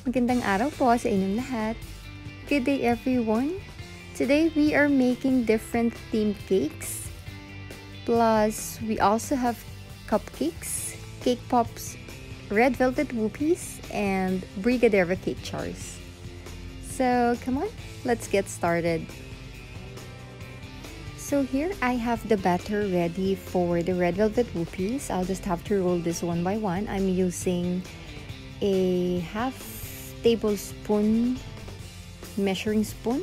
Magandang araw po sa inyong lahat. Good day everyone. Today we are making different themed cakes. Plus we also have cupcakes, cake pops, red velvet whoopies, and brigadeiro cake jars. So come on, let's get started. So here I have the batter ready for the red velvet whoopies. I'll just have to roll this one by one. I'm using a half tablespoon measuring spoon,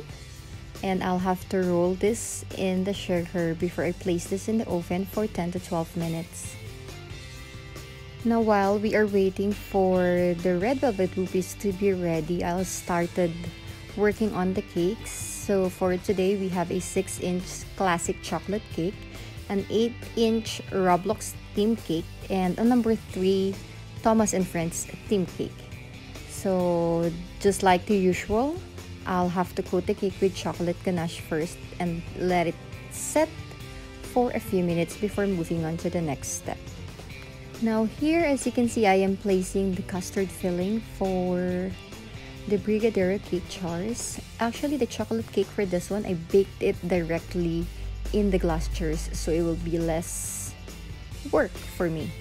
and I'll have to roll this in the sugar before I place this in the oven for 10 to 12 minutes. Now while we are waiting for the red velvet whoopies to be ready, I started working on the cakes. So for today we have a 6-inch classic chocolate cake, an 8-inch roblox theme cake, and a number 3 Thomas and Friends theme cake. So just like the usual, I'll have to coat the cake with chocolate ganache first and let it set for a few minutes before moving on to the next step. Now here, as you can see, I am placing the custard filling for the brigadeiro cake jars. Actually, the chocolate cake for this one, I baked it directly in the glass jars, so it will be less work for me.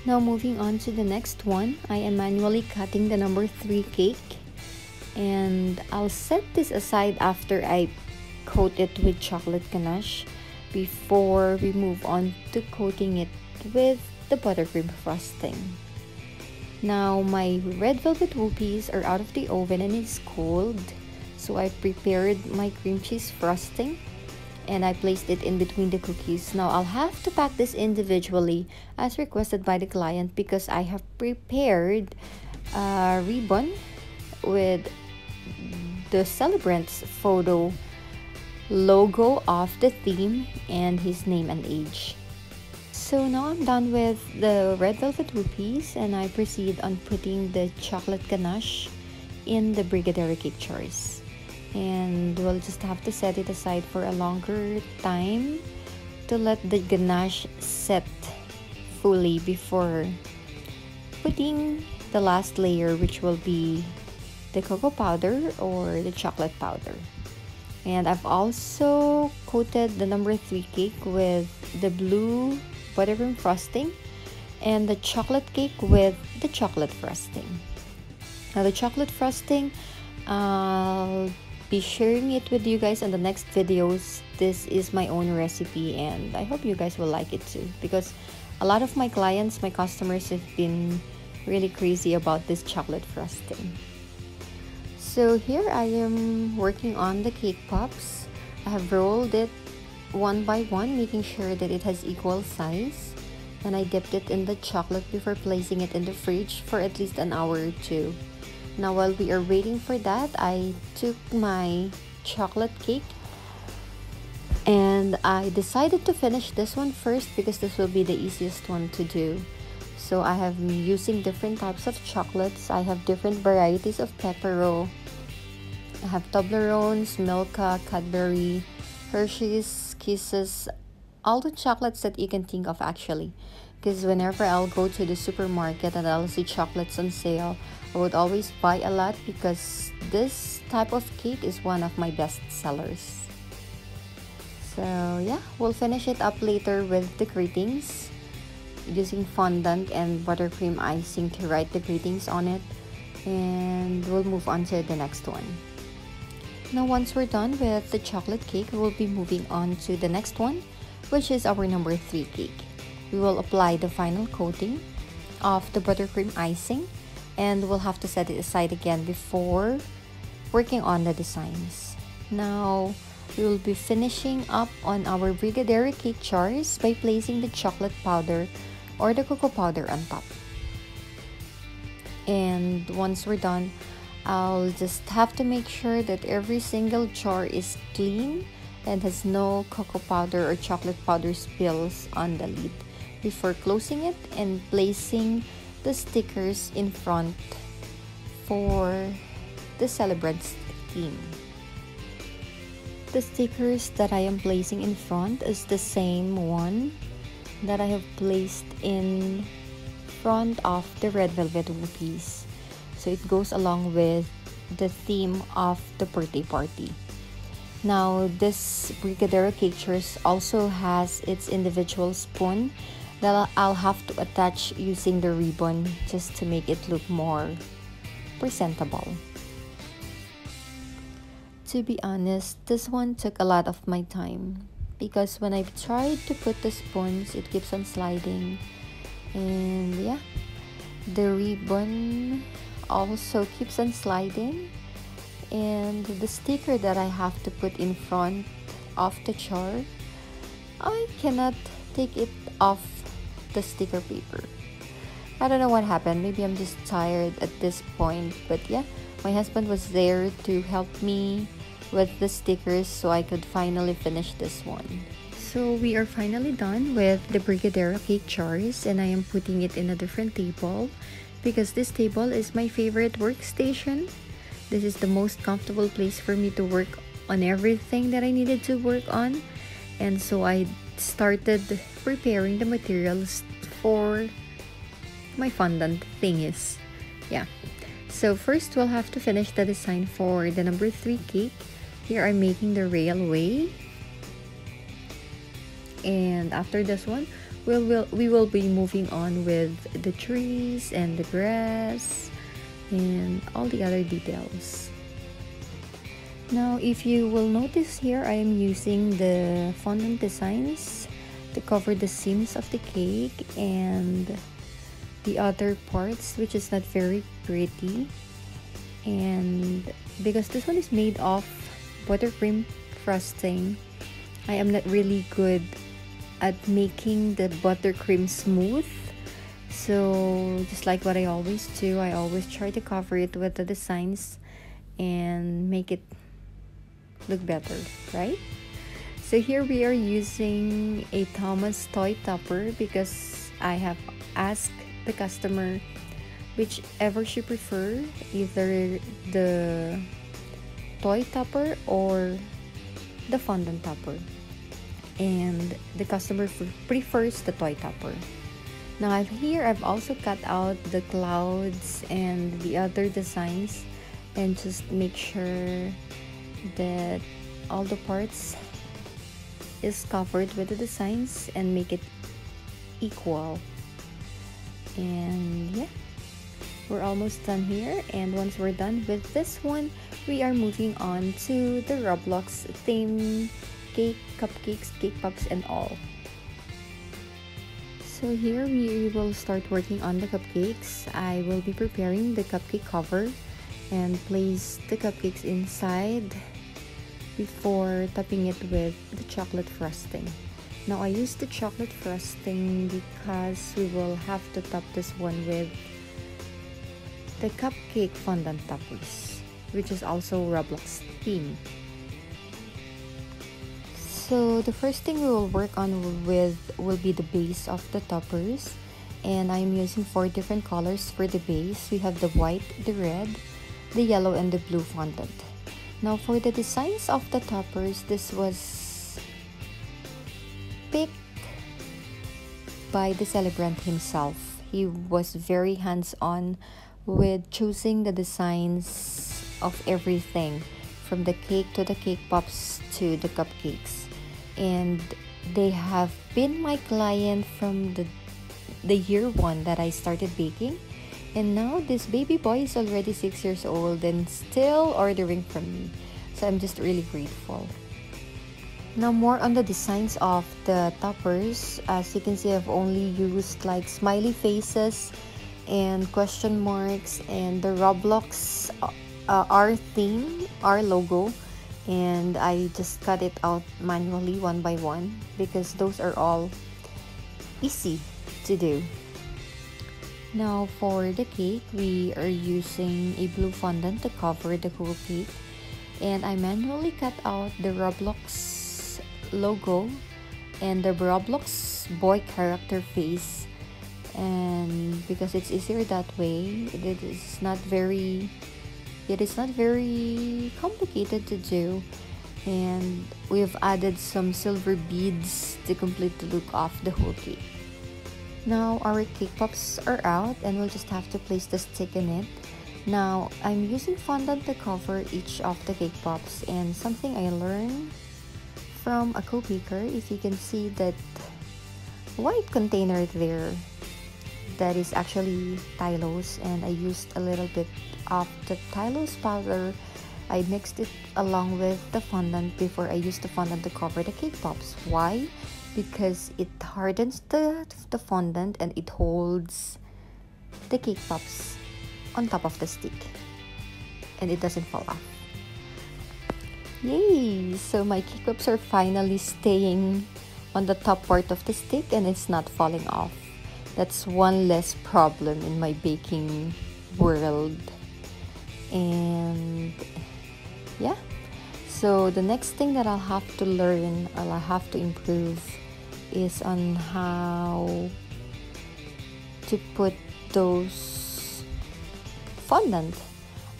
Now moving on to the next one, I am manually cutting the number 3 cake, and I'll set this aside after I coat it with chocolate ganache before we move on to coating it with the buttercream frosting. Now my red velvet whoopies are out of the oven and it's cold, so I prepared my cream cheese frosting and I placed it in between the cookies. Now I'll have to pack this individually as requested by the client because I have prepared a ribbon with the celebrant's photo logo of the theme and his name and age. So now I'm done with the red velvet whoopies and I proceed on putting the chocolate ganache in the brigadeiro cake jars. And we'll just have to set it aside for a longer time to let the ganache set fully before putting the last layer, which will be the cocoa powder or the chocolate powder. And I've also coated the number 3 cake with the blue buttercream frosting and the chocolate cake with the chocolate frosting. Now the chocolate frosting, I'll be sharing it with you guys on the next videos. This is my own recipe and I hope you guys will like it too, because a lot of my clients, my customers, have been really crazy about this chocolate frosting. So here I am working on the cake pops. I have rolled it one by one, making sure that it has equal size, and I dipped it in the chocolate before placing it in the fridge for at least an hour or two. Now while we are waiting for that, I took my chocolate cake and I decided to finish this one first because this will be the easiest one to do. So I have been using different types of chocolates. I have different varieties of Pepero. I have Toblerones, Milka, Cadbury, Hershey's, Kisses, all the chocolates that you can think of actually. Because whenever I'll go to the supermarket and I'll see chocolates on sale, I would always buy a lot because this type of cake is one of my best sellers. So yeah, we'll finish it up later with the greetings, using fondant and buttercream icing to write the greetings on it, and we'll move on to the next one. Now once we're done with the chocolate cake, we'll be moving on to the next one, which is our number 3 cake. We will apply the final coating of the buttercream icing and we'll have to set it aside again before working on the designs. Now we will be finishing up on our brigadeiro cake jars by placing the chocolate powder or the cocoa powder on top. And once we're done, I'll just have to make sure that every single jar is clean and has no cocoa powder or chocolate powder spills on the lid before closing it and placing the stickers in front for the celebrant's theme. The stickers that I am placing in front is the same one that I have placed in front of the red velvet whoopies. so it goes along with the theme of the birthday party. Now this brigadeiro cake also has its individual spoon that I'll have to attach using the ribbon just to make it look more presentable. To be honest, this one took a lot of my time because when I tried to put the spoons, it keeps on sliding, and yeah, the ribbon also keeps on sliding, and the sticker that I have to put in front of the jar, I cannot take it off the sticker paper. I don't know what happened. Maybe I'm just tired at this point, but yeah, my husband was there to help me with the stickers so I could finally finish this one. So we are finally done with the brigadeiro cake jars, and I am putting it in a different table because this table is my favorite workstation. This is the most comfortable place for me to work on everything that I needed to work on, and so I started preparing the materials for my fondant thingies. Yeah, so first we'll have to finish the design for the number 3 cake. Here I'm making the railway, and after this one we will be moving on with the trees and the grass and all the other details. Now if you will notice here, I am using the fondant designs to cover the seams of the cake and the other parts, which is not very pretty. And because this one is made of buttercream frosting, I am not really good at making the buttercream smooth. So just like what I always do, I always try to cover it with the designs and make it look better, right? So here we are using a Thomas toy topper because I have asked the customer whichever she prefer, either the toy topper or the fondant topper, and the customer prefers the toy topper. Now I've also cut out the clouds and the other designs and just make sure that all the parts is covered with the designs and make it equal. And yeah, we're almost done here, and once we're done with this one, we are moving on to the Roblox theme cake, cupcakes, cake pops and all. So here we will start working on the cupcakes. I will be preparing the cupcake cover and place the cupcakes inside before topping it with the chocolate frosting. Now I use the chocolate frosting because we will have to top this one with the cupcake fondant toppers, which is also Roblox theme. So the first thing we will work on with will be the base of the toppers, and I'm using 4 different colors for the base. We have the white, the red, the yellow and the blue fondant. Now for the designs of the toppers, this was picked by the celebrant himself. He was very hands-on with choosing the designs of everything, from the cake to the cake pops to the cupcakes. And they have been my client from the year 1 that I started baking, and now this baby boy is already 6 years old and still ordering from me, so I'm just really grateful. Now more on the designs of the toppers. As you can see, I've only used like smiley faces and question marks and the Roblox our theme, our logo, and I just cut it out manually one by one because those are all easy to do. Now for the cake, we are using a blue fondant to cover the whole cake, and I manually cut out the Roblox logo and the Roblox boy character face, and because it's easier that way, it is not very complicated to do, and we've added some silver beads to complete the look of the whole cake. Now our cake pops are out, and we'll just have to place the stick in it. Now, I'm using fondant to cover each of the cake pops, and something I learned from a co-baker is you can see that white container there, that is actually Tylose, and I used a little bit of the Tylose powder. I mixed it along with the fondant before I used the fondant to cover the cake pops. Why? Because it hardens the fondant and it holds the cake pops on top of the stick and it doesn't fall off. Yay! So my cake pops are finally staying on the top part of the stick and it's not falling off. That's one less problem in my baking world. And yeah, so the next thing that I'll have to learn or I'll have to improve is on how to put those fondant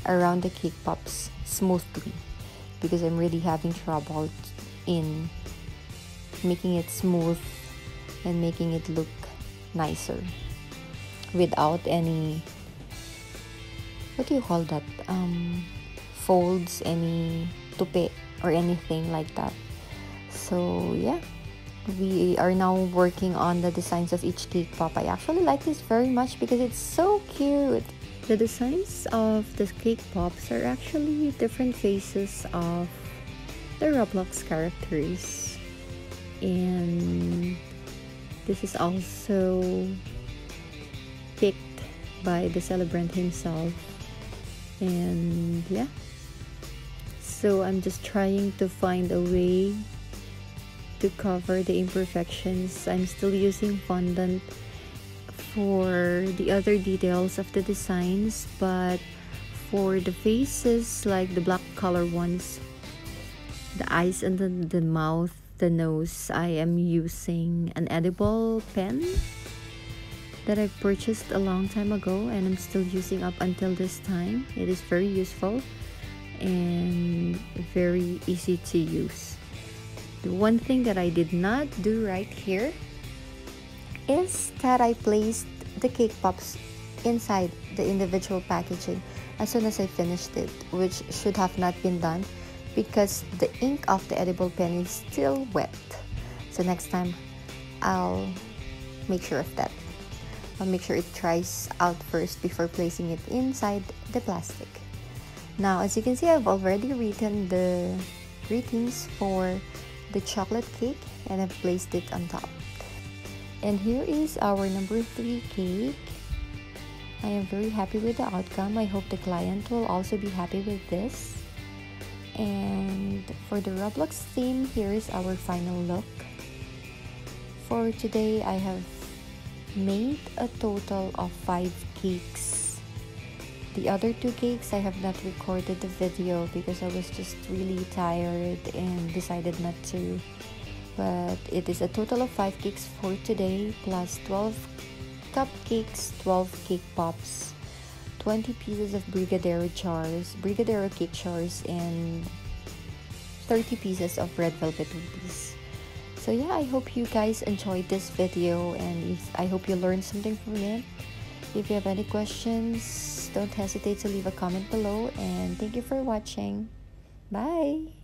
around the cake pops smoothly, because I'm really having trouble in making it smooth and making it look nicer without any, what do you call that, folds, any tupi or anything like that. So yeah, we are now working on the designs of each cake pop. I actually like this very much because it's so cute. The designs of the cake pops are actually different faces of the Roblox characters, and this is also picked by the celebrant himself. And yeah, so I'm just trying to find a way to cover the imperfections. I'm still using fondant for the other details of the designs, but for the faces, like the black color ones, the eyes and the mouth, the nose, I am using an edible pen that I purchased a long time ago and I'm still using up until this time. It is very useful and very easy to use. The one thing that I did not do right here is that I placed the cake pops inside the individual packaging as soon as I finished it, which should have not been done because the ink of the edible pen is still wet. So next time I'll make sure of that. I'll make sure it dries out first before placing it inside the plastic. Now, as you can see, I've already written the greetings for the chocolate cake and I've placed it on top. And here is our number 3 cake. I am very happy with the outcome. I hope the client will also be happy with this. And for the Roblox theme, here is our final look. For today, I have made a total of 5 cakes. The other 2 cakes, I have not recorded the video because I was just really tired and decided not to. But it is a total of 5 cakes for today, plus 12 cupcakes, 12 cake pops, 20 pieces of brigadeiro cake jars, and 30 pieces of red velvet whoopies. So yeah, I hope you guys enjoyed this video and I hope you learned something from it. If you have any questions, don't hesitate to leave a comment below, and thank you for watching. Bye!